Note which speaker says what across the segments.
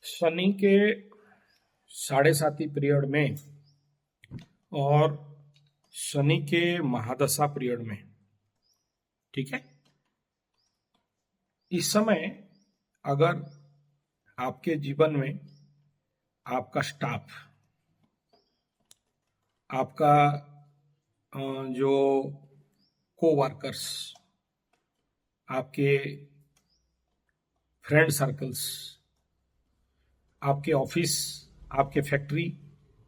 Speaker 1: शनि के साढ़े साती पीरियड में और शनि के महादशा पीरियड में, ठीक है, इस समय अगर आपके जीवन में आपका स्टाफ, आपका जो को वर्कर्स, आपके फ्रेंड सर्कल्स, आपके ऑफिस, आपके फैक्ट्री,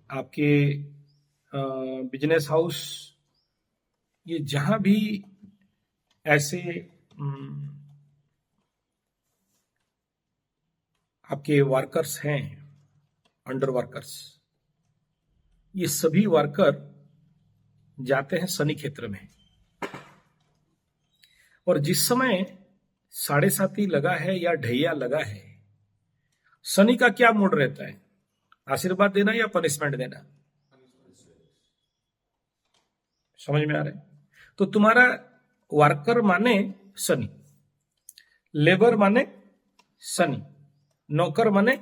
Speaker 1: आपके बिजनेस हाउस, ये जहां भी ऐसे आपके वर्कर्स हैं, अंडर वर्कर्स, ये सभी वर्कर जाते हैं शनि क्षेत्र में। और जिस समय साढ़े साती लगा है या ढैया लगा है, शनि का क्या मूड रहता है? आशीर्वाद देना या पनिशमेंट देना? समझ में आ रहा है? तो तुम्हारा वर्कर माने शनि, लेबर माने शनि, नौकर माने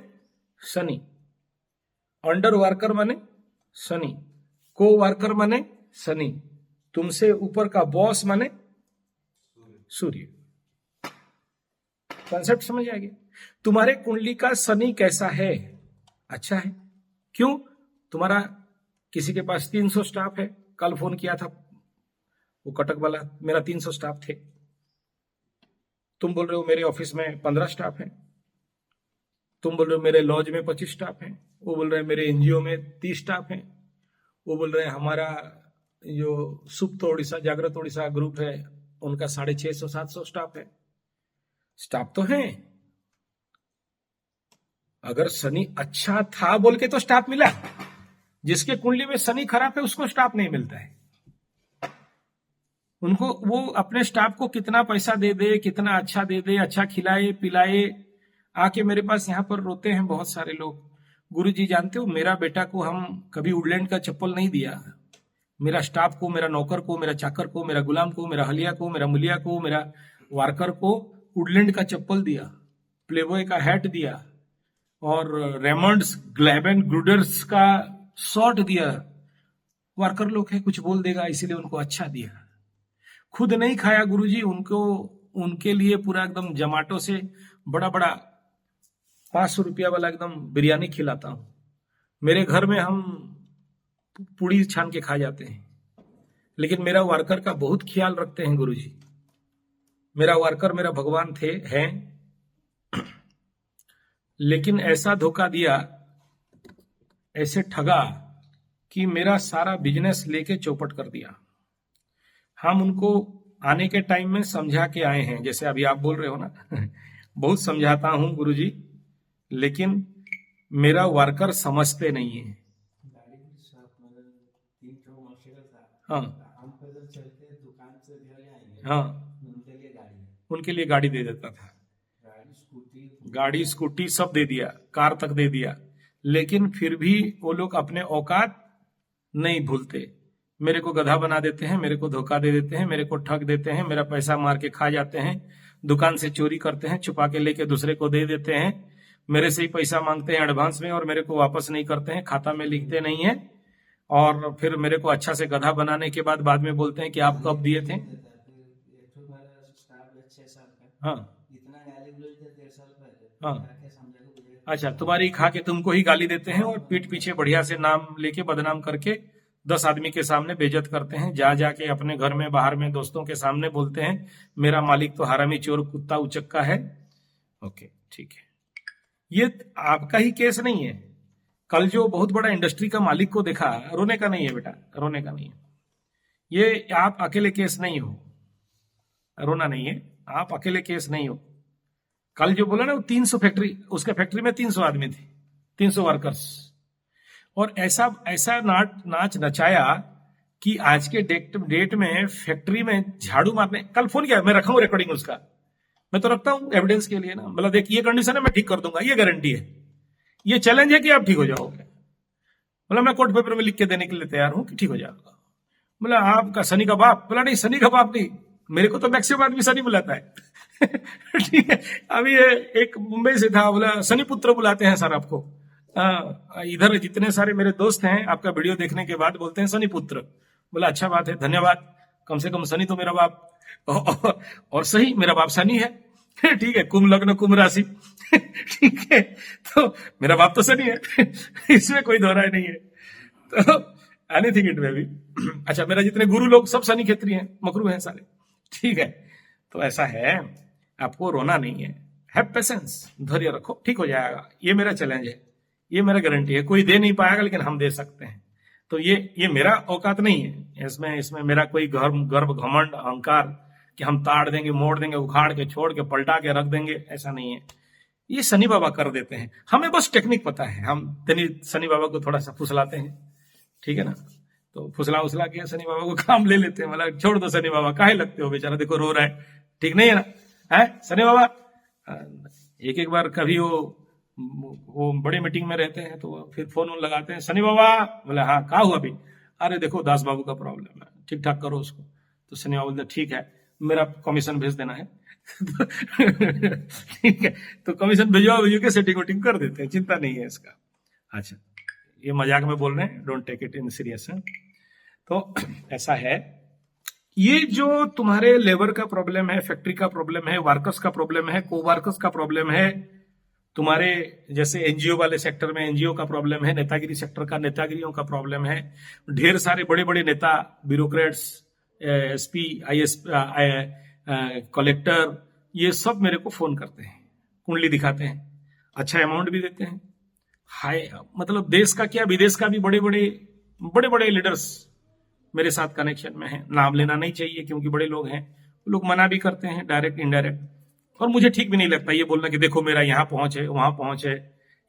Speaker 1: शनि, अंडर वर्कर माने शनि, को वर्कर माने शनि, तुमसे ऊपर का बॉस माने सूर्य। कॉन्सेप्ट समझ आ गया? तुम्हारे कुंडली का शनि कैसा है? अच्छा है। क्यों? तुम्हारा किसी के पास 300 स्टाफ है, कल फोन किया था वो कटक वाला, मेरा 300 स्टाफ थे। तुम बोल रहे हो मेरे ऑफिस में 15 स्टाफ है, तुम बोल रहे हो मेरे लॉज में 25 स्टाफ है, वो बोल रहे हैं मेरे एनजीओ में 30 स्टाफ है, वो बोल रहे हैं हमारा जो सुप्त ओडिशा, जागृत ओडिशा ग्रुप है उनका 650-700 स्टाफ है। स्टाफ तो है। अगर शनि अच्छा था बोल के तो स्टाफ मिला, जिसके कुंडली में शनि खराब है उसको स्टाफ नहीं मिलता है। उनको वो अपने स्टाफ को कितना पैसा दे दे, कितना अच्छा दे दे, अच्छा खिलाए पिलाए, आके मेरे पास यहाँ पर रोते हैं बहुत सारे लोग, गुरुजी जानते हो मेरा बेटा को हम कभी वुडलैंड का चप्पल नहीं दिया, मेरा स्टाफ को, मेरा नौकर को, मेरा चाकर को, मेरा गुलाम को, मेरा हलिया को, मेरा मुलिया को, मेरा वार्कर को वुडलैंड का चप्पल दिया, प्लेबॉय का हैट दिया और रेमंड्स ग्लैबन ग्रुडर्स का शॉर्ट दिया। वर्कर लोग है, कुछ बोल देगा इसीलिए उनको अच्छा दिया। खुद नहीं खाया गुरुजी, उनको उनके लिए पूरा एकदम जमाटो से बड़ा बड़ा 500 रुपया वाला एकदम बिरयानी खिलाता हूं। मेरे घर में हम पूड़ी छान के खा जाते हैं, लेकिन मेरा वर्कर का बहुत ख्याल रखते हैं गुरुजी। मेरा वर्कर मेरा भगवान थे, हैं, लेकिन ऐसा धोखा दिया, ऐसे ठगा कि मेरा सारा बिजनेस लेके चौपट कर दिया। हम उनको आने के टाइम में समझा के आए हैं, जैसे अभी आप बोल रहे हो ना बहुत समझाता हूं गुरुजी, लेकिन मेरा वर्कर समझते नहीं है। हाँ हाँ, उनके लिए गाड़ी दे देता था, गाड़ी स्कूटी सब दे दिया, कार तक दे दिया, लेकिन फिर भी वो लोग अपने औकात नहीं भूलते। मेरे को गधा बना देते हैं, मेरे को धोखा दे देते हैं, मेरे को ठग देते हैं, मेरा पैसा मार के खा जाते हैं, दुकान से चोरी करते हैं, छुपा के लेके दूसरे को दे देते हैं, मेरे से ही पैसा मांगते हैं एडवांस में और मेरे को वापस नहीं करते हैं, खाता में लिखते नहीं है, और फिर मेरे को अच्छा से गधा बनाने के बाद में बोलते हैं कि आप कब दिए थे। हाँ हाँ, अच्छा, तुम्हारी खा के तुमको ही गाली देते हैं और पीठ पीछे बढ़िया से नाम लेके बदनाम करके 10 आदमी के सामने बेइज्जत करते हैं, जा जाके अपने घर में, बाहर में, दोस्तों के सामने बोलते हैं मेरा मालिक तो हरामी, चोर, कुत्ता, उचक्का है। ओके, ठीक है, ये आपका ही केस नहीं है। कल जो बहुत बड़ा इंडस्ट्री का मालिक को देखा, रोने का नहीं है बेटा, रोने का नहीं है, ये आप अकेले केस नहीं हो, रोना नहीं है, आप अकेले केस नहीं हो। कल जो बोला ना वो 300 फैक्ट्री, उसके फैक्ट्री में 300 आदमी थे, 300 वर्कर्स, और ऐसा ऐसा नाच नचाया कि आज के डेट में फैक्ट्री में झाड़ू मारने, कल फोन किया, मैं रखा हूं रिकॉर्डिंग उसका, मैं तो रखता हूं एविडेंस के लिए ना, मतलब देख ये कंडीशन है मैं ठीक कर दूंगा, ये गारंटी है, ये चैलेंज है कि आप ठीक हो जाओगे, मतलब मैं कोर्ट पेपर में लिख के देने के लिए तैयार हूं कि ठीक हो जाएगा। बोला आपका शनि का बाप? बोला नहीं, शनि का बाप नहीं, मेरे को तो मैक्सिमम आदमी शनि बुलाता है ठीक है। अभी एक मुंबई से था, बोला शनि पुत्र बुलाते हैं सर आपको। इधर जितने सारे मेरे दोस्त हैं आपका वीडियो देखने के बाद बोलते हैं शनि पुत्र। बोला अच्छा बात है, धन्यवाद, कम से कम शनि तो मेरा बाप। और सही, मेरा बाप शनि है। ठीक है, कुंभ लग्न कुंभ राशि। ठीक है, तो मेरा बाप तो शनि है। इसमें कोई दो राय नहीं है। तो एनीथिंग इट मे बी। अच्छा, मेरा जितने गुरु लोग सब शनि क्षेत्री हैं, मकरू हैं सारे। ठीक है, तो ऐसा है, आपको रोना नहीं है, हैव पेशेंस, धैर्य रखो, ठीक हो जाएगा। ये मेरा चैलेंज है, ये मेरा गारंटी है। कोई दे नहीं पाएगा लेकिन हम दे सकते हैं। तो ये मेरा औकात नहीं है। इसमें मेरा कोई गर्व घमंड अहंकार कि हम ताड़ देंगे, मोड़ देंगे, उखाड़ के, छोड़ के, पलटा के रख देंगे, ऐसा नहीं है। ये शनि बाबा कर देते हैं, हमें बस टेक्निक पता है। हम शनि बाबा को थोड़ा सा फुसलाते हैं, ठीक है ना। तो फुसला उसला के शनि बाबा को काम ले लेते हैं। मतलब छोड़ दो शनि बाबा, काहे लगते हो, बेचारा देखो रो रहा है, ठीक नहीं है ना, है शनि बाबा। एक एक बार कभी वो बड़ी मीटिंग में रहते हैं तो फिर फोन लगाते हैं, शनि बाबा। बोले हाँ, क्या हुआ अभी? अरे देखो दास बाबू का प्रॉब्लम है, ठीक ठाक करो उसको। तो शनि बाबा बोलते ठीक है, मेरा कमीशन भेज देना है। ठीक है, तो कमीशन भिजवा के सेटिंग वेटिंग कर देते हैं, चिंता नहीं है इसका। अच्छा, ये मजाक में बोल रहे हैं, don't take it in serious. तो ऐसा है, ये जो तुम्हारे लेबर का प्रॉब्लम है, फैक्ट्री का प्रॉब्लम है, वर्कर्स का प्रॉब्लम है, को वर्कर्स का प्रॉब्लम है, तुम्हारे जैसे एनजीओ वाले सेक्टर में एनजीओ का प्रॉब्लम है, नेतागिरी सेक्टर का नेतागिरियों का प्रॉब्लम है, ढेर सारे बड़े बड़े नेता, ब्यूरोक्रेट्स, एसपी, कलेक्टर, ये सब मेरे को फोन करते हैं, कुंडली दिखाते हैं, अच्छा अमाउंट भी देते हैं, हाई, मतलब देश का क्या विदेश का भी बड़े बड़े लीडर्स मेरे साथ कनेक्शन में हैं। नाम लेना नहीं चाहिए क्योंकि बड़े लोग हैं, लोग मना भी करते हैं डायरेक्ट इनडायरेक्ट। और मुझे ठीक भी नहीं लगता ये बोलना कि देखो मेरा यहाँ पहुंच है, वहां पहुंच है,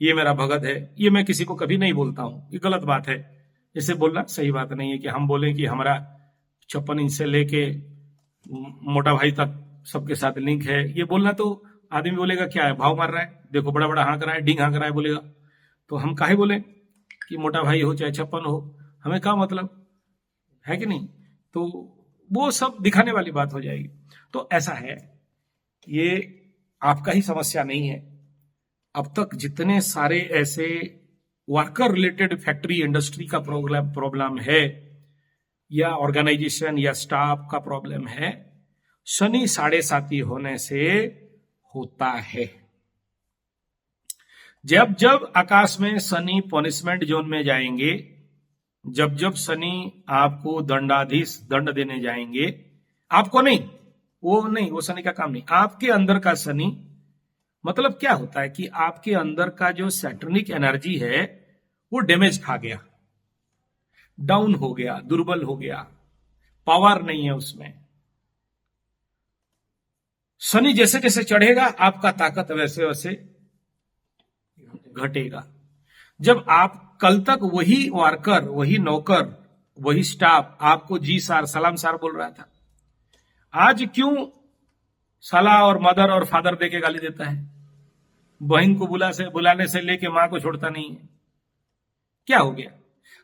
Speaker 1: ये मेरा भगत है। ये मैं किसी को कभी नहीं बोलता हूं, ये गलत बात है। इसे बोलना सही बात नहीं है कि हम बोलें कि हमारा 56 इंच से लेके मोटा भाई तक सबके साथ लिंक है। ये बोलना तो आदमी बोलेगा क्या है, भाव मार रहा है, देखो बड़ा बड़ा हाँक रहा है, डिंग हाँक रहा है, बोलेगा। तो हम काहे बोले कि मोटा भाई हो चाहे 56 हो, हमें क्या मतलब है कि नहीं। तो वो सब दिखाने वाली बात हो जाएगी। तो ऐसा है, ये आपका ही समस्या नहीं है। अब तक जितने सारे ऐसे वर्कर रिलेटेड फैक्ट्री इंडस्ट्री का प्रॉब्लम है, या ऑर्गेनाइजेशन या स्टाफ का प्रॉब्लम है, शनि 7.5 होने से होता है। जब जब आकाश में शनि पनिशमेंट जोन में जाएंगे, जब जब शनि आपको दंडाधीश दंड देने जाएंगे, आपको नहीं, वो शनि का काम नहीं, आपके अंदर का शनि। मतलब क्या होता है कि आपके अंदर का जो सैटर्निक एनर्जी है वो डैमेज खा गया, डाउन हो गया, दुर्बल हो गया, पावर नहीं है उसमें। शनि जैसे जैसे चढ़ेगा आपका ताकत वैसे वैसे घटेगा। जब आप कल तक वही वर्कर, वही नौकर, वही स्टाफ आपको जी सार सलाम सार बोल रहा था, आज क्यों साला और मदर और फादर देके गाली देता है? बहन को बुलाने से लेके मां को छोड़ता नहीं है, क्या हो गया?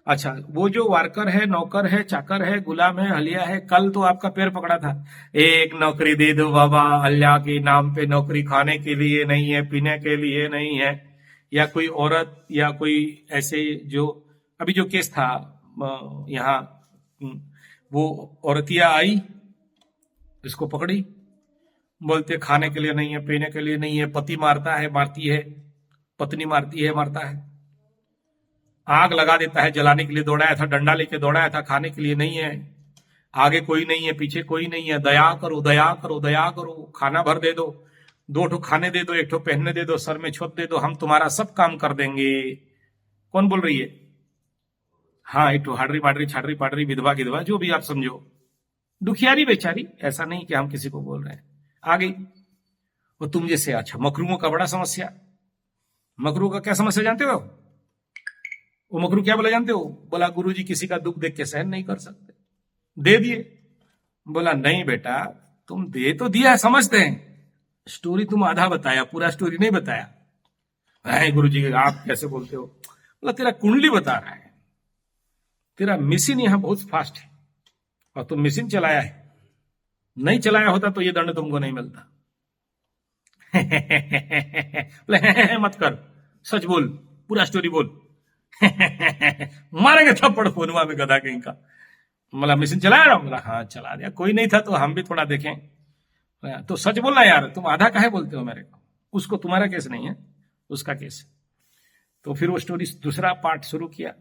Speaker 1: अच्छा, वो जो वर्कर है, नौकर है, चाकर है, गुलाम है, हलिया है, कल तो आपका पैर पकड़ा था, एक नौकरी दे दो बाबा, अल्लाह के नाम पे नौकरी, खाने के लिए नहीं है, पीने के लिए नहीं है। या कोई औरत या कोई ऐसे, जो अभी जो केस था यहाँ, वो औरतिया आई, इसको पकड़ी, बोलते खाने के लिए नहीं है, पीने के लिए नहीं है, पति मारता है, मारती है, पत्नी मारती है, मारता है, आग लगा देता है, जलाने के लिए दौड़ाया था, डंडा लेके दौड़ाया था, खाने के लिए नहीं है, आगे कोई नहीं है, पीछे कोई नहीं है, दया करो दया करो दया करो, खाना भर दे दो, 2 ठो खाने दे दो, 1 ठो पहनने दे दो, सर में छोप दे दो, हम तुम्हारा सब काम कर देंगे। कौन बोल रही है? हाँ, 1 ठो हाडरी माडरी छाडरी पाडरी विधवा गिधवा, जो भी आप समझो, दुखियारी बेचारी, ऐसा नहीं कि हम किसी को बोल रहे हैं, आ गई वो तुम जैसे। अच्छा, मकरूओं का बड़ा समस्या। मकरू का क्या समस्या जानते हो? वो मकरू क्या बोला जानते हो? बोला गुरुजी किसी का दुख देख के सहन नहीं कर सकते, दे दिए। बोला नहीं बेटा, तुम दे तो दिया, समझते हैं, स्टोरी तुम आधा बताया, पूरा स्टोरी नहीं बताया। गुरुजी आप कैसे बोलते हो? बोला तेरा कुंडली बता रहा है, तेरा मिशन यहां बहुत फास्ट है और तुम मिशन चलाया है, नहीं चलाया होता तो ये दंड तुमको नहीं मिलता। बोले मत कर, सच बोल, पूरा स्टोरी बोल। मारेंगे थप्पड़ फोनुआ में गधा कहीं का। मतलब मशीन चला रहा हूँ, हाँ चला दिया, कोई नहीं था तो हम भी थोड़ा देखें। तो सच बोलना यार, तुम आधा काहे बोलते हो मेरे को। उसको तुम्हारा केस नहीं है, उसका केस है। तो फिर वो स्टोरी दूसरा पार्ट शुरू किया।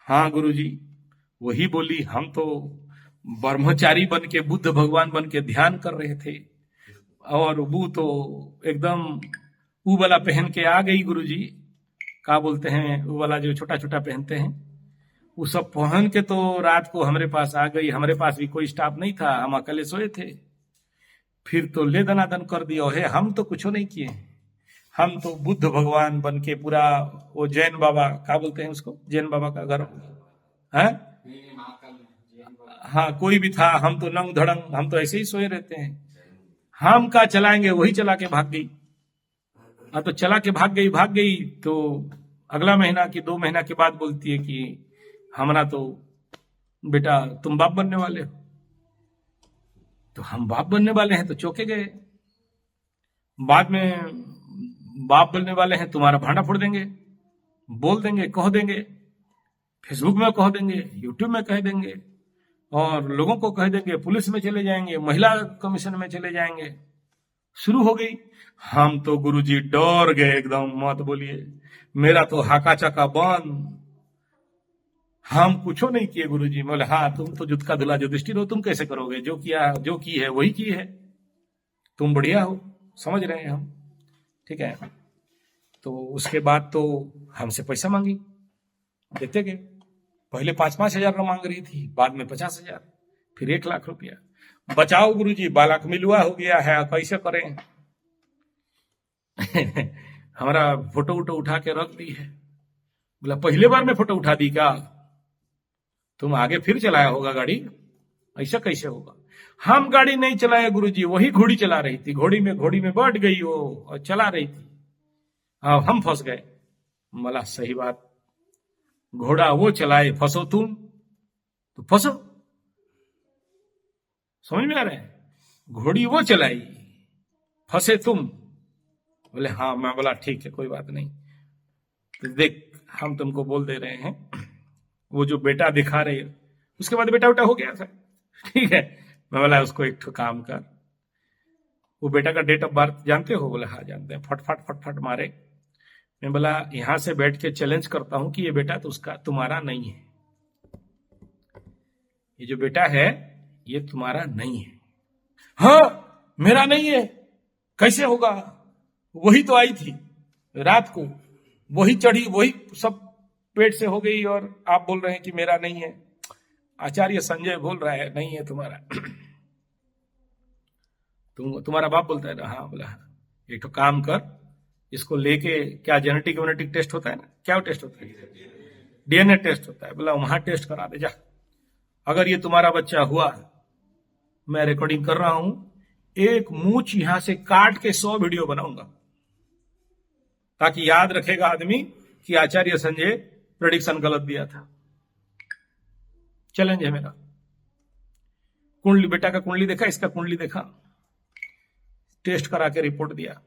Speaker 1: हाँ गुरुजी, वही बोली, हम तो ब्रह्मचारी बन के, बुद्ध भगवान बन के ध्यान कर रहे थे, और वो तो एकदम वो वाला पहन के आ गई गुरुजी, क्या बोलते हैं वो वाला जो छोटा छोटा पहनते हैं, वो सब पहन के तो रात को हमारे पास आ गई। हमारे पास भी कोई स्टाफ नहीं था, हम अकेले सोए थे। फिर तो ले दनादन कर दिया है। हम तो कुछ नहीं किए, हम तो बुद्ध भगवान बन के पूरा, वो जैन बाबा क्या बोलते हैं उसको, जैन बाबा का घर है, हाँ कोई भी था, हम तो नंग धड़ंग, हम तो ऐसे ही सोए रहते हैं। हम का चलाएंगे, वही चला के भाग गई। हाँ तो चला के भाग गई तो अगला महीना की 2 महीना के बाद बोलती है कि हमारा तो बेटा तुम बाप बनने वाले हो। तो हम बाप बनने वाले हैं तो चौंके गए। बाद में बाप बनने वाले हैं, तुम्हारा भांडा फोड़ देंगे, बोल देंगे, कह देंगे, फेसबुक में कह देंगे, यूट्यूब में कह देंगे, और लोगों को कह देंगे, पुलिस में चले जाएंगे, महिला कमीशन में चले जाएंगे। शुरू हो गई। हम तो गुरुजी डर गए एकदम, मत बोलिए, मेरा तो हाका चाका बंद। हम कुछ नहीं किए गुरुजी। बोले हाँ, तुम तो जुत का धुला जो दृष्टि रहो, तुम कैसे करोगे, जो किया, जो की है वही की है, तुम बढ़िया हो, समझ रहे हैं हम, ठीक है। तो उसके बाद तो हमसे पैसा मांगी, देते गए। पहले 5-5 हजार का मांग रही थी, बाद में 50 हजार, फिर 1 लाख रुपया। बचाओ गुरुजी, बालक मिलुआ हो गया है, कैसे करें। हमारा फोटो वोटो उठा के रख दी है। बोला पहले बार में फोटो उठा दी क्या, तुम आगे फिर चलाया होगा गाड़ी, ऐसा कैसे होगा। हम गाड़ी नहीं चलाए गुरुजी, वही घोड़ी चला रही थी, घोड़ी में बैठ गई वो और चला रही थी, हम फंस गए। मला सही बात, घोड़ा वो चलाए, फंसो तुम तो फंसो, समझ में आ रहा है। घोड़ी वो चलाई, फंसे तुम। बोले हाँ। मैं बोला ठीक है, कोई बात नहीं, तो देख हम तुमको बोल दे रहे हैं, वो जो बेटा दिखा रहे, उसके बाद बेटा उटा हो गया था, ठीक है। मैं बोला उसको एक काम कर, वो बेटा का डेट ऑफ बर्थ जानते हो। बोला हाँ जानते हैं। फट मारे। मैं बोला यहां से बैठ के चैलेंज करता हूं कि ये बेटा तो उसका तुम्हारा नहीं है, ये जो बेटा है ये तुम्हारा नहीं है। हाँ मेरा नहीं है, कैसे होगा, वही तो आई थी रात को, वही चढ़ी, वही सब पेट से हो गई, और आप बोल रहे हैं कि मेरा नहीं है। आचार्य संजय बोल रहा है नहीं है तुम्हारा। तुम्हारा बाप बोलता है ना। हाँ। बोला हाँ, एक तो काम कर, इसको लेके, क्या जेनेटिक टेस्ट होता है ना, क्या टेस्ट होता है, डीएनए टेस्ट होता है। बोला वहां टेस्ट करा दे जा, अगर ये तुम्हारा बच्चा हुआ, मैं रिकॉर्डिंग कर रहा हूं, एक मूछ यहां से काट के 100 वीडियो बनाऊंगा, ताकि याद रखेगा आदमी कि आचार्य संजय प्रेडिक्शन गलत दिया था। चैलेंज है मेरा। कुंडली, बेटा का कुंडली देखा, इसका कुंडली देखा, टेस्ट करा के रिपोर्ट दिया,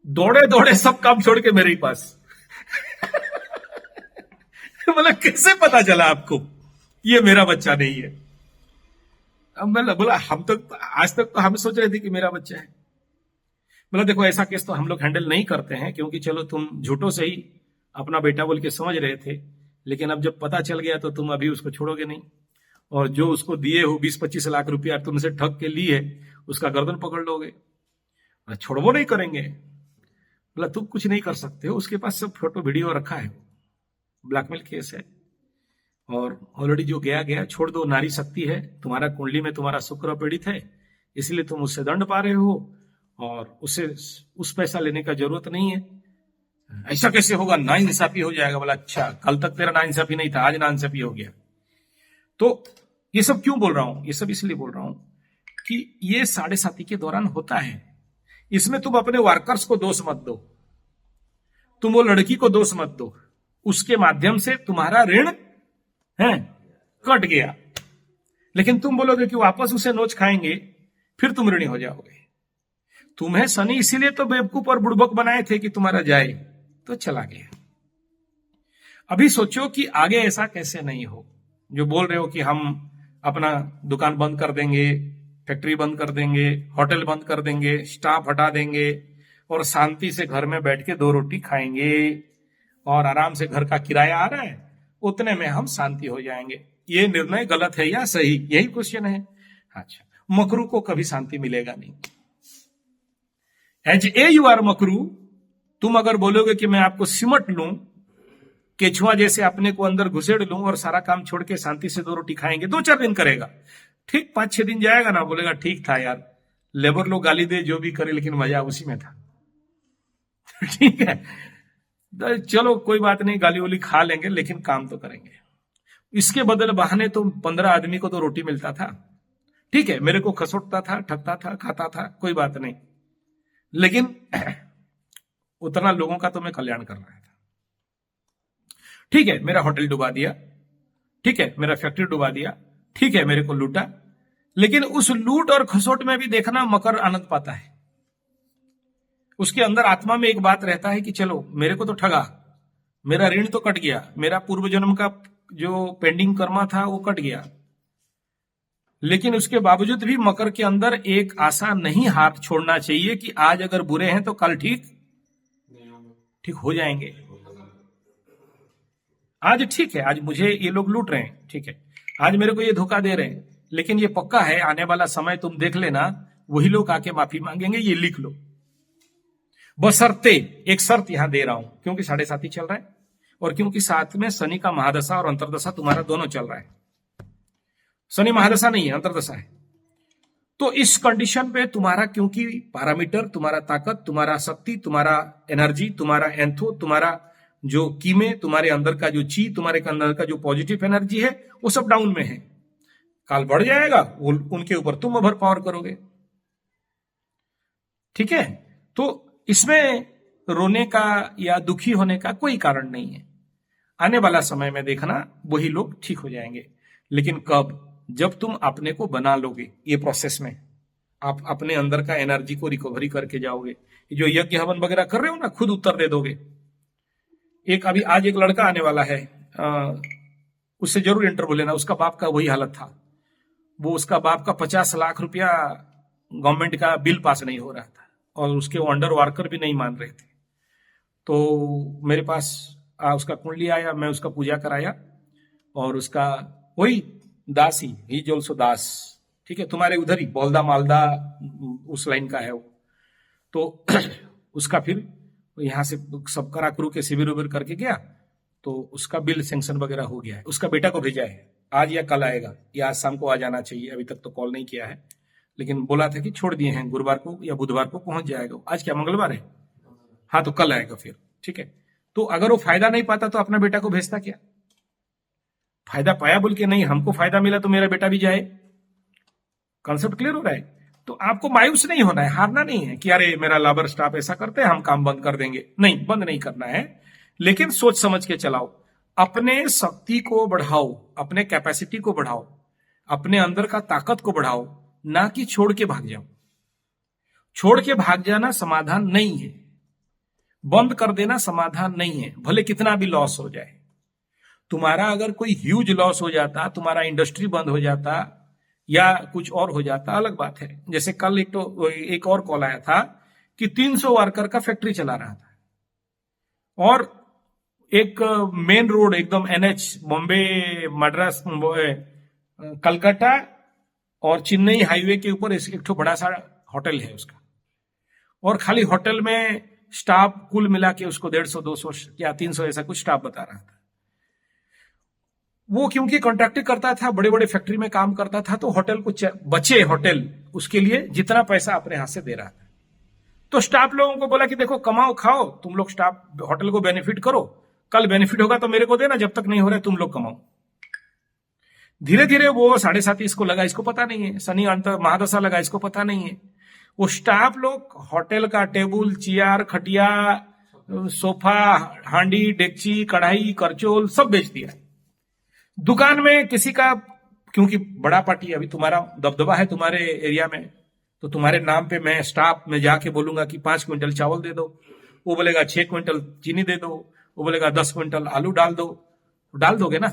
Speaker 1: दौड़े सब काम छोड़ के मेरे ही पास। बोला कैसे पता चला आपको ये मेरा बच्चा नहीं है। अब मैं बोला हम तो आज तक तो हम सोच रहे थे कि मेरा बच्चा है। बोला देखो ऐसा केस तो हम लोग हैंडल नहीं करते हैं, क्योंकि चलो तुम झूठों से ही अपना बेटा बोल के समझ रहे थे, लेकिन अब जब पता चल गया तो तुम अभी उसको छोड़ोगे नहीं, और जो उसको दिए हो 20-25 लाख रुपया तुमसे ठग के ली है, उसका गर्दन पकड़ लोगे, छोड़वो नहीं करेंगे। बोला तुम कुछ नहीं कर सकते हो, उसके पास सब फोटो वीडियो रखा है, ब्लैकमेल केस है, और ऑलरेडी जो गया छोड़ दो, नारी शक्ति है, तुम्हारा कुंडली में तुम्हारा शुक्र पीड़ित है, इसलिए तुम उससे दंड पा रहे हो, और उससे उस पैसा लेने का जरूरत नहीं है। ऐसा कैसे होगा, नाइंसाफी हो जाएगा। बोला अच्छा, कल तक तेरा नाइंसाफी नहीं था, आज नाइंसाफी हो गया। तो ये सब क्यों बोल रहा हूं, ये सब इसलिए बोल रहा हूं कि ये 7.5 के दौरान होता है। इसमें तुम अपने वर्कर्स को दोष मत दो, तुम वो लड़की को दोष मत दो, उसके माध्यम से तुम्हारा ऋण है कट गया, लेकिन तुम बोलोगे कि वापस उसे नोच खाएंगे, फिर तुम ऋणी हो जाओगे। तुम्हें शनि इसीलिए तो बेवकूफ और बुड़बक बनाए थे कि तुम्हारा जाए, तो चला गया। अभी सोचो कि आगे ऐसा कैसे नहीं हो। जो बोल रहे हो कि हम अपना दुकान बंद कर देंगे, फैक्ट्री बंद कर देंगे, होटल बंद कर देंगे, स्टाफ हटा देंगे और शांति से घर में बैठ के 2 रोटी खाएंगे और आराम से घर का किराया आ रहा है, उतने में हम शांति हो जाएंगे। ये निर्णय गलत है या सही, यही क्वेश्चन है। अच्छा, मकरू को कभी शांति मिलेगा नहीं। As a you are Makru, तुम अगर बोलोगे कि मैं आपको सिमट लूं, केचुआ जैसे अपने को अंदर घुसेड़ लूं और सारा काम छोड़ के शांति से 2 रोटी खाएंगे, 2-4 दिन करेगा, ठीक 5-6 दिन जाएगा ना, बोलेगा ठीक था यार, लेबर लोग गाली दे जो भी करे लेकिन मजा उसी में था। ठीक है, चलो कोई बात नहीं, गाली वाली खा लेंगे लेकिन काम तो करेंगे। इसके बदले बहाने तो 15 आदमी को तो रोटी मिलता था, ठीक है, मेरे को खसोटता था, ठगता था, खाता था, कोई बात नहीं, लेकिन उतना लोगों का तो मैं कल्याण कर रहा था। ठीक है, मेरा होटल डुबा दिया, ठीक है, मेरा फैक्ट्री डुबा दिया, ठीक है, मेरे को लूटा, लेकिन उस लूट और खसोट में भी देखना मकर आनंद पाता है। उसके अंदर आत्मा में एक बात रहता है कि चलो मेरे को तो ठगा, मेरा ऋण तो कट गया, मेरा पूर्व जन्म का जो पेंडिंग कर्मा था वो कट गया, लेकिन उसके बावजूद भी मकर के अंदर एक आशा नहीं हाथ छोड़ना चाहिए कि आज अगर बुरे हैं तो कल ठीक हो जाएंगे। आज ठीक है, आज मुझे ये लोग लूट रहे हैं, ठीक है, आज मेरे को ये धोखा दे रहे हैं, लेकिन ये पक्का है आने वाला समय तुम देख लेना, वही लोग आके माफी मांगेंगे, ये लिख लो। बशर्ते, एक शर्त यहां दे रहा हूं, क्योंकि 7.5 चल रहा है और क्योंकि साथ में शनि का महादशा और अंतरदशा तुम्हारा दोनों चल रहा है। शनि महादशा नहीं है, अंतरदशा है। तो इस कंडीशन पे तुम्हारा, क्योंकि पैरामीटर, तुम्हारा ताकत, तुम्हारा शक्ति, तुम्हारा एनर्जी, तुम्हारा एंथो, तुम्हारा जो कीमे, तुम्हारे अंदर का जो ची, तुम्हारे अंदर का जो पॉजिटिव एनर्जी है, वो सब डाउन में है। काल बढ़ जाएगा, उनके ऊपर तुम ओवर पावर करोगे। ठीक है, तो इसमें रोने का या दुखी होने का कोई कारण नहीं है। आने वाला समय में देखना वही लोग ठीक हो जाएंगे, लेकिन कब? जब तुम अपने को बना लोगे, ये प्रोसेस में आप अपने अंदर का एनर्जी को रिकवरी करके जाओगे। जो यज्ञ हवन वगैरह कर रहे हो ना, खुद उत्तर दे दोगे। अभी आज एक लड़का आने वाला है, उससे जरूर इंटरव्यू लेना। उसका बाप का वही हालत था, वो उसका बाप का 50 लाख रुपया गवर्नमेंट का बिल पास नहीं हो रहा था और उसके अंडर वर्कर भी नहीं मान रहे थे। तो मेरे पास उसका कुंडली आया, मैं उसका पूजा कराया और उसका वही दास ही जो ऑल्सो दास, ठीक है, तुम्हारे उधर ही बौलदा मालदा उस लाइन का है वो। तो उसका फिर यहाँ से सब करा करू के शिविर उबिर करके गया, तो उसका बिल सेंक्शन वगैरह हो गया है। उसका बेटा को भेजा है, आज या कल आएगा, या आज शाम को आ जाना चाहिए। अभी तक तो कॉल नहीं किया है, लेकिन बोला था कि छोड़ दिए हैं, गुरुवार को या बुधवार को पहुंच जाएगा। आज क्या मंगलवार है? हाँ, तो कल आएगा फिर, ठीक है। तो अगर वो फायदा नहीं पाता तो अपना बेटा को भेजता क्या? फायदा पाया बोल के नहीं, हमको फायदा मिला तो मेरा बेटा भी जाए। कॉन्सेप्ट क्लियर हो रहा है? तो आपको मायूस नहीं होना है, हारना नहीं है कि अरे मेरा लेबर स्टाफ ऐसा करते हैं, हम काम बंद कर देंगे। नहीं, बंद नहीं करना है, लेकिन सोच समझ के चलाओ। अपने शक्ति को बढ़ाओ, अपने कैपेसिटी को बढ़ाओ, अपने अंदर का ताकत को बढ़ाओ, ना कि छोड़ के भाग जाओ। छोड़ के भाग जाना समाधान नहीं है, बंद कर देना समाधान नहीं है, भले कितना भी लॉस हो जाए। तुम्हारा अगर कोई ह्यूज लॉस हो जाता, तुम्हारा इंडस्ट्री बंद हो जाता या कुछ और हो जाता, अलग बात है। जैसे कल एक और कॉल आया था कि 300 वर्कर का फैक्ट्री चला रहा था और एक मेन रोड एकदम NH, बॉम्बे मद्रास कलकत्ता और चेन्नई हाईवे के ऊपर एक तो बड़ा सा होटल है उसका, और खाली होटल में स्टाफ कुल मिला के उसको 150, 200 या 300 ऐसा कुछ स्टाफ बता रहा था। वो क्योंकि कॉन्ट्रैक्ट करता था, बड़े बड़े फैक्ट्री में काम करता था, तो होटल को बचे होटल उसके लिए जितना पैसा अपने हाथ से दे रहा था। तो स्टाफ लोगों को बोला कि देखो, कमाओ खाओ, तुम लोग स्टाफ होटल को बेनिफिट करो, कल बेनिफिट होगा तो मेरे को देना, जब तक नहीं हो रहा है तुम लोग कमाओ। धीरे धीरे वो 7.5 इसको लगा, इसको पता नहीं है, शनि अंतर महादशा लगा, इसको पता नहीं है। वो स्टाफ लोग होटल का टेबल, चेयर, खटिया, सोफा, हांडी, डेगची, कढ़ाई, करचोल सब बेच दिया। दुकान में किसी का, क्योंकि बड़ा पार्टी, अभी तुम्हारा दबदबा है तुम्हारे एरिया में, तो तुम्हारे नाम पे मैं स्टाफ में जाके बोलूंगा कि 5 क्विंटल चावल दे दो, वो बोलेगा 6 क्विंटल चीनी दे दो, वो बोलेगा 10 क्विंटल आलू डाल दो, तो डाल दोगे ना।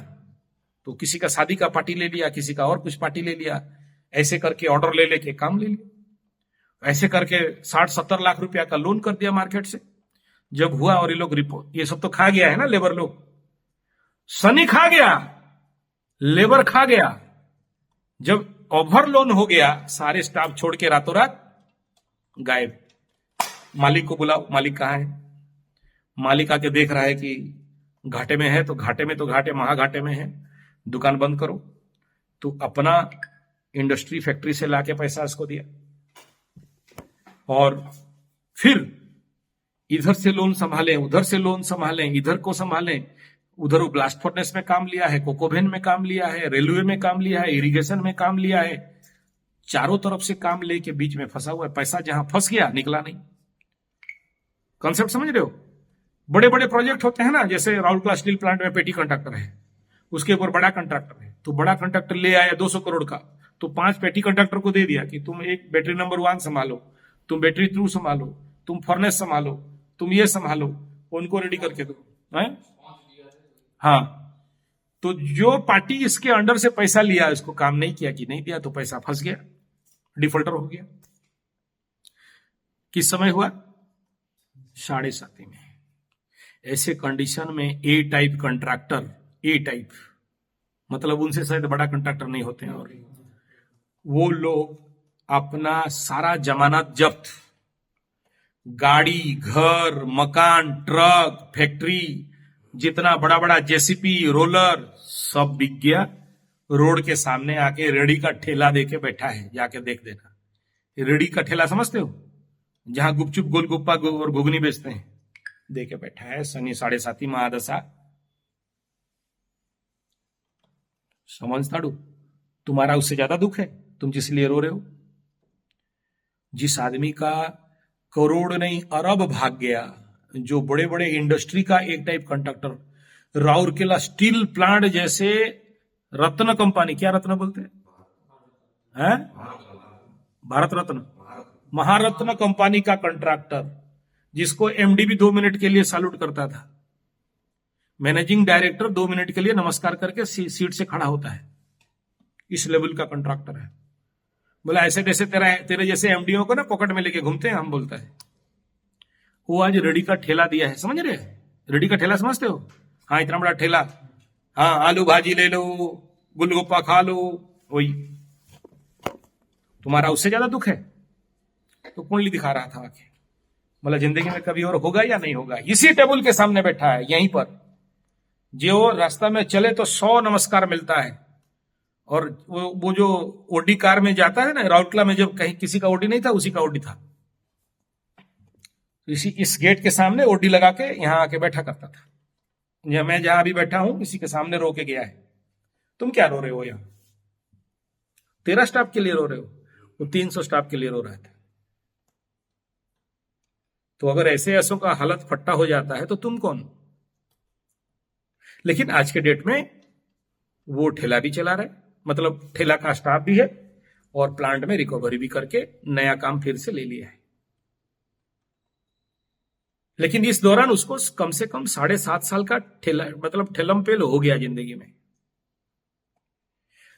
Speaker 1: तो किसी का शादी का पार्टी ले लिया, किसी का और कुछ पार्टी ले लिया, ऐसे करके ऑर्डर ले लेके काम ले लिया, ऐसे करके 60-70 लाख रुपया का लोन कर दिया मार्केट से। जब हुआ और ये लोग रिपोर्ट, ये सब तो खा गया है ना लेबर लोग, शनि खा गया, लेबर खा गया। जब ओवर लोन हो गया, सारे स्टाफ छोड़ के रातों रात गायब। मालिक को बुलाओ, मालिक कहाँ है? मालिक आके देख रहा है कि घाटे में है, तो घाटे में तो घाटे महाघाटे में है, दुकान बंद करो। तो अपना इंडस्ट्री फैक्ट्री से लाके पैसा इसको दिया, और फिर इधर से लोन संभालें, उधर से लोन संभालें, इधर को संभालें, उधर वो ब्लास्ट फर्नेस में काम लिया है, कोकोवेन में काम लिया है, रेलवे में काम लिया है, इरिगेशन में काम लिया है, चारों तरफ से काम लेके बीच में फंसा हुआ है। पैसा जहां फंस गया निकला नहीं। कॉन्सेप्ट समझ रहे हो? बड़े बड़े प्रोजेक्ट होते हैं ना, जैसे राउरकेला स्टील प्लांट में पेटी कंट्रैक्टर है, उसके ऊपर बड़ा कंट्रैक्टर है, तो बड़ा कंट्रैक्टर ले आया 200 करोड़ का, तो 5 पेटी कंट्रैक्टर को दे दिया कि तुम एक बैटरी नंबर 1 संभालो, तुम बैटरी 2 संभालो, तुम फर्नेस संभालो, तुम ये संभालो, उनको रेडी करके दो है? हाँ, तो जो पार्टी इसके अंडर से पैसा लिया, इसको काम नहीं किया कि नहीं दिया, तो पैसा फंस गया, डिफॉल्टर हो गया। किस समय हुआ? 7:30 में। ऐसे कंडीशन में ए टाइप कंट्रैक्टर, ए टाइप मतलब उनसे शायद बड़ा कंट्रैक्टर नहीं होते हैं, और वो लोग अपना सारा जमानत जब्त, गाड़ी, घर, मकान, ट्रक, फैक्ट्री, जितना बड़ा बड़ा जेसीपी, रोलर, सब बिक गया। रोड के सामने आके रेडी का ठेला देके बैठा है, जाके देख देना। रेडी का ठेला समझते हो? जहां गुपचुप गोलगप्पा और घुगनी बेचते हैं, देके बैठा है। शनि 7:30 महादशा। समझताड़ू? तुम्हारा उससे ज्यादा दुख है, तुम जिस लिए रो रहे हो। जिस आदमी का करोड़ नहीं अरब भाग गया, जो बड़े बड़े इंडस्ट्री का एक type contractor, Rourkela steel plant जैसे रत्न कंपनी, क्या रत्न बोलते हैं? भारत रत्न, महारत्न कंपनी का कंट्रैक्टर, जिसको एमडी भी 2 मिनट के लिए सैल्यूट करता था, मैनेजिंग डायरेक्टर 2 मिनट के लिए नमस्कार करके सीट से खड़ा होता है, इस लेवल का कंट्रैक्टर है। बोला ऐसे जैसे तेरे जैसे एमडीओ को ना पॉकेट में लेके घूमते हैं हम, बोलता है। वो आज रेडी का ठेला दिया है, समझ रहे? रेडी का ठेला समझते हो? हाँ, इतना बड़ा ठेला, हाँ, आलू भाजी ले लो, गुलगप्पा खा लो, वही। तुम्हारा उससे ज्यादा दुख है? तो कुंडली दिखा रहा था आके, बोला जिंदगी में कभी और होगा या नहीं होगा। इसी टेबल के सामने बैठा है, यहीं पर। जो रास्ता में चले तो 100 नमस्कार मिलता है, और वो जो ओडी कार में जाता है ना, राउरकेला में जब कहीं किसी का ओडी नहीं था, उसी का ओडी था। इस गेट के सामने ओडी लगा के यहां आके बैठा करता था। मैं जहां अभी बैठा हूं, इसी के सामने रो के गया है। तुम क्या रो रहे हो यहां? 13 स्टाफ के लिए रो रहे हो, वो 300 स्टाफ के लिए रो रहा था। तो अगर ऐसों का हालत फट्टा हो जाता है तो तुम कौन? लेकिन आज के डेट में वो ठेला भी चला रहा है, मतलब ठेला का स्टाफ भी है, और प्लांट में रिकवरी भी करके नया काम फिर से ले लिया है। लेकिन इस दौरान उसको कम से कम 7.5 साल का ठेला, मतलब ठेलम पेल हो गया जिंदगी में।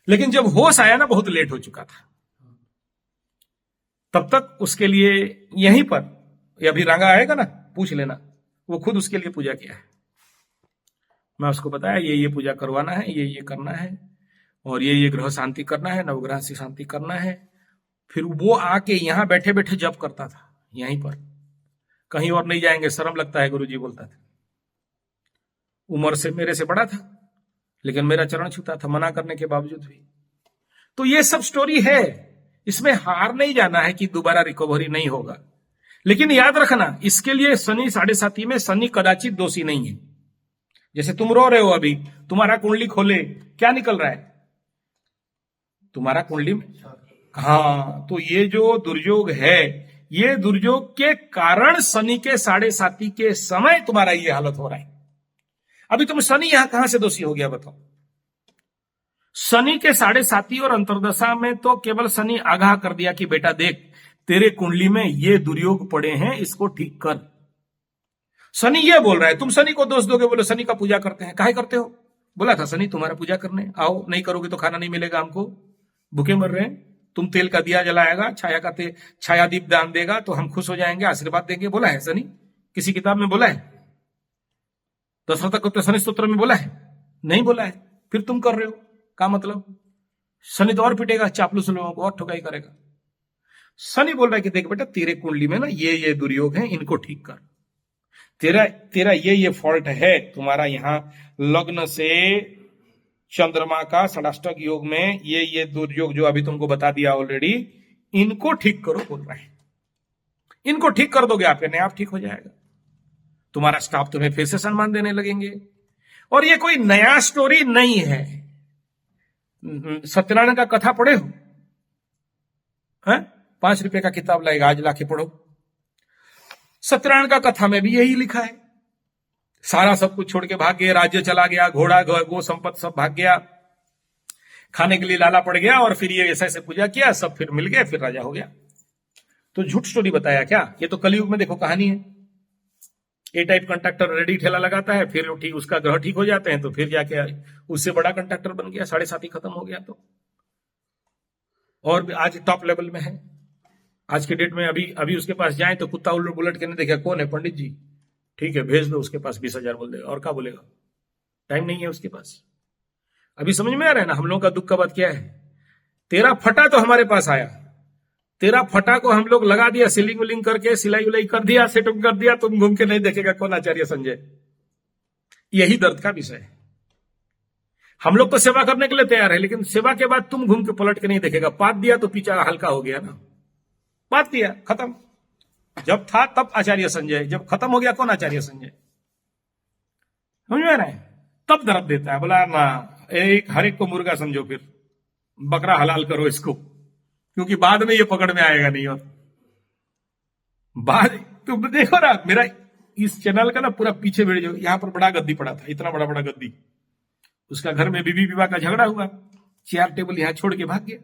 Speaker 1: लेकिन जब होश आया ना, बहुत लेट हो चुका था। तब तक उसके लिए यहीं पर, या अभी रंगा आएगा ना, पूछ लेना, वो खुद उसके लिए पूजा किया है। मैं उसको बताया ये पूजा करवाना है, ये करना है, और ये ग्रह शांति करना है, नवग्रह से शांति करना है। फिर वो आके यहां बैठे बैठे जप करता था, यहीं पर। कहीं और नहीं जाएंगे, शर्म लगता है, गुरुजी बोलता था। उम्र से मेरे से बड़ा था, लेकिन मेरा चरण छूता था, मना करने के बावजूद भी। तो ये सब स्टोरी है, इसमें हार नहीं जाना है कि दोबारा रिकवरी नहीं होगा। लेकिन याद रखना, इसके लिए शनि 7.5 में शनि कदाचित दोषी नहीं है। जैसे तुम रो रहे हो अभी, तुम्हारा कुंडली खोले, क्या निकल रहा है? तुम्हारा कुंडली में, हाँ, तो ये जो दुर्योग है, ये दुर्योग के कारण शनि के 7.5 के समय तुम्हारा ये हालत हो रहा है। अभी तुम शनि यहां कहां से दोषी हो गया बताओ? शनि के 7.5 और अंतर्दशा में तो केवल शनि आगाह कर दिया कि बेटा देख, तेरे कुंडली में ये दुर्योग पड़े हैं, इसको ठीक कर। शनि ये बोल रहा है, तुम शनि को दोष दोगे, बोलो शनि का पूजा करते हैं, काहे करते हो? बोला था शनि तुम्हारा पूजा करने, आओ, नहीं करोगे तो खाना नहीं मिलेगा हमको, भूखे मर रहे हैं। तुम तेल का दिया जलाएगा, छाया का तेल, छाया दीप दान देगा तो हम खुश हो जाएंगे, आशीर्वाद देंगे। बोला है शनि? किसी किताब में बोला है? दशरथ को तो शनि स्तोत्र में बोला है? नहीं बोला है। फिर तुम कर रहे हो, क्या मतलब? शनि तो और पिटेगा, चापलूस लोगों को और ठुकाई करेगा। शनि बोल रहा है कि देख बेटा, तेरे कुंडली में ना ये दुर्योग हैं, इनको ठीक कर। तेरा ये फॉल्ट है, तुम्हारा यहां लग्न से चंद्रमा का षडाष्टक योग में ये दुर्योग जो अभी तुमको बता दिया ऑलरेडी, इनको ठीक करो बोल रहा है। इनको ठीक कर दोगे आप, अपने आप ठीक हो जाएगा। तुम्हारा स्टाफ तुम्हें फिर से सम्मान देने लगेंगे। और ये कोई नया स्टोरी नहीं है। सत्यनारायण का कथा पढ़े हो? 5 रुपए का किताब लाएगा, आज लाके पढ़ो। सत्यनारायण का कथा में भी यही लिखा है। सारा सब कुछ छोड़ के भाग गए, राज्य चला गया, घोड़ा गो संपत्ति सब भाग गया, खाने के लिए लाला पड़ गया, और फिर ये ऐसे पूजा किया, सब फिर मिल गए, फिर राजा हो गया। तो झूठ स्टोरी बताया क्या? ये तो कलयुग में देखो कहानी है। ए टाइप कंट्रैक्टर रेडी ठेला लगाता है, फिर ठीक उसका ग्रह ठीक हो जाते हैं, तो फिर जाके उससे बड़ा कंट्रैक्टर बन गया, 7.5 खत्म हो गया। तो और भी आज टॉप लेवल में है। आज के डेट में अभी उसके पास जाए तो कुत्ता उल्लू बुलेट के नहीं देखा, कौन है? पंडित जी। ठीक है, भेज दो उसके पास, 20,000 बोल देगा, और क्या बोलेगा? टाइम नहीं है उसके पास। अभी समझ में आ रहा है ना हम लोगों का दुख का बात क्या है? तेरा फटा तो हमारे पास आया, तेरा फटा को हम लोग लगा दिया, सीलिंग विलिंग करके, सिलाई उलाई कर दिया, सेटअप कर दिया, तुम घूम के नहीं देखेगा कौन आचार्य संजय। यही दर्द का विषय है। हम लोग तो सेवा करने के लिए तैयार है, लेकिन सेवा के बाद तुम घूम के पलट के नहीं देखेगा। पात दिया तो पीछा हल्का हो गया ना, पात दिया, खत्म। जब था तब आचार्य संजय, जब खत्म हो गया कौन आचार्य संजय? समझ में आ रहा है? तब दर्द देता है। बोला ना, हर एक को मुर्गा समझो, फिर बकरा हलाल करो इसको, क्योंकि बाद में ये पकड़ में आएगा नहीं। और बाद तुम देखो ना, मेरा इस चैनल का ना पूरा पीछे वीडियो, यहां पर बड़ा गद्दी पड़ा था, इतना बड़ा बड़ा गद्दी। उसका घर में बीवी विवाह का झगड़ा हुआ, चेयर टेबल यहां छोड़ के भाग गया।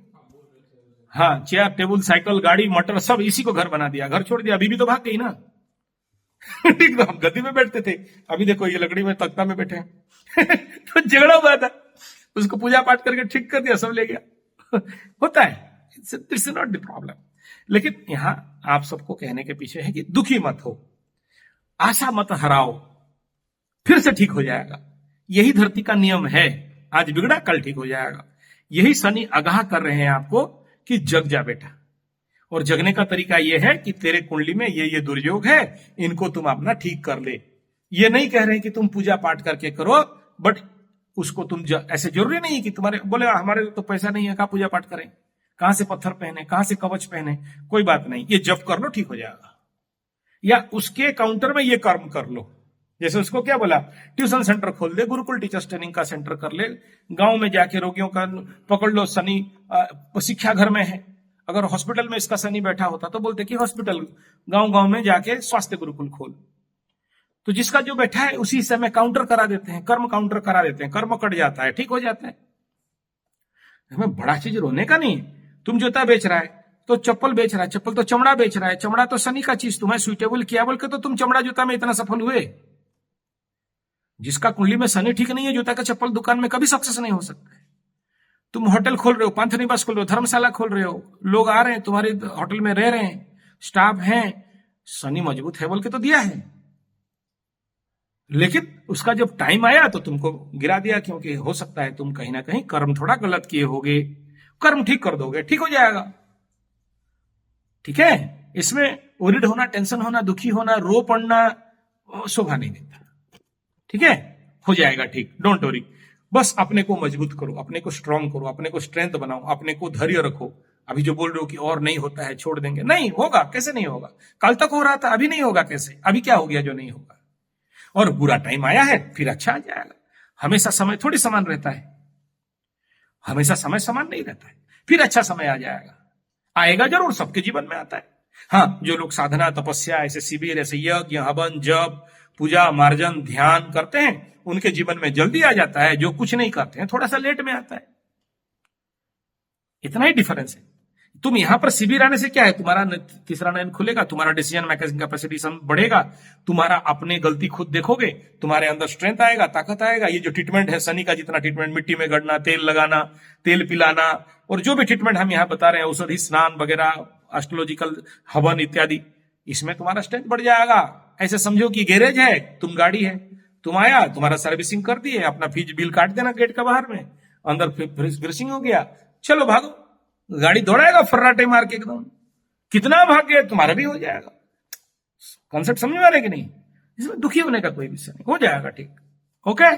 Speaker 1: हाँ, चेयर टेबल साइकिल गाड़ी मटर सब इसी को घर बना दिया, घर छोड़ दिया। बीवी तो भाग गई ना। ठीक ना, हम गद्दी में बैठते थे, अभी देखो ये लकड़ी में तख्ता में बैठे हैं। तो झगड़ा हुआ था, उसको पूजा पाठ करके ठीक कर दिया, सब ले गया। होता है, this is not the problem. लेकिन यहां आप सबको कहने के पीछे है कि दुखी मत हो, आशा मत हराओ, फिर से ठीक हो जाएगा। यही धरती का नियम है, आज बिगड़ा कल ठीक हो जाएगा। यही शनि आगाह कर रहे हैं आपको कि जग जा बेटा। और जगने का तरीका यह है कि तेरे कुंडली में ये दुर्योग है, इनको तुम अपना ठीक कर ले। ये नहीं कह रहे कि तुम पूजा पाठ करके करो, बट उसको तुम ऐसे जरूरी नहीं है कि तुम्हारे बोले हमारे तो पैसा नहीं है, कहां पूजा पाठ करें, कहां से पत्थर पहने, कहां से कवच पहने, कोई बात नहीं, ये जप कर लो, ठीक हो जाएगा। या उसके काउंटर में ये कर्म कर लो। जैसे उसको क्या बोला, ट्यूशन सेंटर खोल दे, गुरुकुल टीचर्स ट्रेनिंग का सेंटर कर ले, गांव में जाके रोगियों का पकड़ लो। शनि शिक्षा घर में है, अगर हॉस्पिटल में इसका शनि बैठा होता तो बोलते कि हॉस्पिटल गांव गांव में जाके स्वास्थ्य गुरुकुल खोल। तो जिसका जो बैठा है उसी समय काउंटर करा देते हैं, कर्म काउंटर करा देते हैं, कर्म कट जाता है, ठीक हो जाता है। हमें बड़ा चीज रोने का नहीं। तुम जूता बेच रहा है तो चप्पल बेच रहा है, चप्पल तो चमड़ा बेच रहा है, चमड़ा तो शनि का चीज तुम्हें सुइटेबल किया बोल के तो तुम चमड़ा जूता में इतना सफल हुए। जिसका कुंडली में शनि ठीक नहीं है, जूता का चप्पल दुकान में कभी सक्सेस नहीं हो सकता है। तुम होटल खोल रहे हो, पांथ निवास खोल रहे हो, धर्मशाला खोल रहे हो, लोग आ रहे हैं तुम्हारे होटल में रह रहे हैं, स्टाफ है, शनि मजबूत है बोल के तो दिया है। लेकिन उसका जब टाइम आया तो तुमको गिरा दिया, क्योंकि हो सकता है तुम कहीं ना कहीं कर्म थोड़ा गलत किए होगे। कर्म ठीक कर दोगे, ठीक हो जाएगा। ठीक है, इसमें ओरिड होना, टेंशन होना, दुखी होना, रो पड़ना शोभा नहीं देता। ठीक है, हो जाएगा ठीक, डोंट वरी। बस अपने को मजबूत करो, अपने को स्ट्रांग करो, अपने को स्ट्रेंथ बनाओ, अपने को धैर्य रखो। अभी जो बोल रहे हो कि और नहीं होता है, छोड़ देंगे, नहीं होगा, कैसे नहीं होगा? कल तक हो रहा था, अभी नहीं होगा कैसे? अभी क्या हो गया जो नहीं होगा? और बुरा टाइम आया है, फिर अच्छा आ जाएगा। हमेशा समय थोड़ी समान रहता है, हमेशा समय समान नहीं रहता है, फिर अच्छा समय आ जाएगा। आएगा जरूर, सबके जीवन में आता है। हाँ, जो लोग साधना, तपस्या, ऐसे शिविर, ऐसे यज्ञ, हवन, जप, पूजा, मार्जन, ध्यान करते हैं, उनके जीवन में जल्दी आ जाता है। जो कुछ नहीं करते हैं, थोड़ा सा लेट में आता है। इतना ही डिफरेंस है। तुम यहां पर शिविर आने से क्या है, तुम्हारा तीसरा नयन खुलेगा, तुम्हारा डिसीजन मेकिंग कैपेसिटी बढ़ेगा, तुम्हारा अपने गलती खुद देखोगे, तुम्हारे अंदर स्ट्रेंथ आएगा, ताकत आएगा। ये जो ट्रीटमेंट है शनि का, जितना ट्रीटमेंट, मिट्टी में गड़ना, तेल लगाना, तेल पिलाना, और जो भी ट्रीटमेंट हम यहाँ बता रहे हैं, औषधि स्नान वगैरह, एस्ट्रोलॉजिकल हवन इत्यादि, इसमें तुम्हारा स्ट्रेंथ बढ़ जाएगा। ऐसे समझो कि गैरेज है, तुम गाड़ी है, तुम आया, तुम्हारा सर्विसिंग कर दिए, अपना फीस बिल काट देना गेट का बाहर में, अंदर फिनिशिंग हो गया, चलो भागो, गाड़ी दौड़ाएगा फर्राटे मार के एकदम, कितना भाग गए, तुम्हारा भी हो जाएगा। कॉन्सेप्ट समझ में आ रहा है कि नहीं? इसमें दुखी होने का कोई विषय नहीं, हो जाएगा ठीक। ओके।